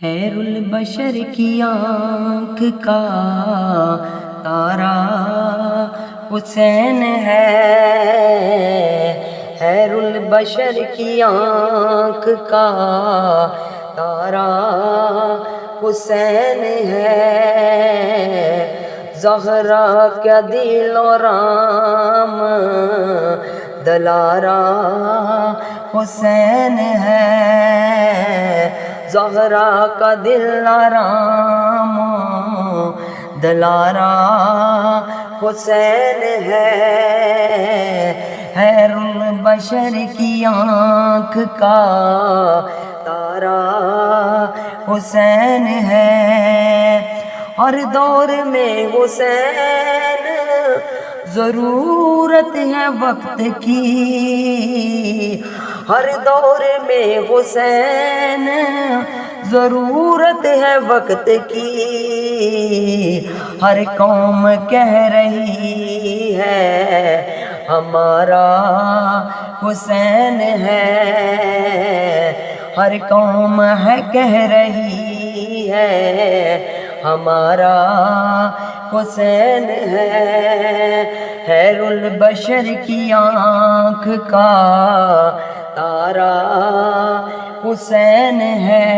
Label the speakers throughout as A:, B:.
A: خیر البشر کی آنکھ کا تارا حسین ہے، خیر البشر کی آنکھ کا تارا حسین ہے، زہرا کا دل و رام دلارا حسین ہے، زہرا کا دل آرام دلارا حسین ہے، خیر البشر کی آنکھ کا تارا حسین ہے، ہر دور میں حسین ضرورت ہے وقت کی، ہر دور میں حسین ضرورت ہے وقت کی، ہر قوم کہہ رہی ہے ہمارا حسین ہے، ہر قوم ہے کہہ رہی ہے ہمارا حسین ہے، خیر البشر کی آنکھ کا تارا حسین ہے،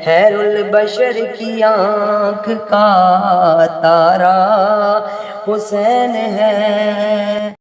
A: خیر البشر کی آنکھ کا تارا حسین ہے۔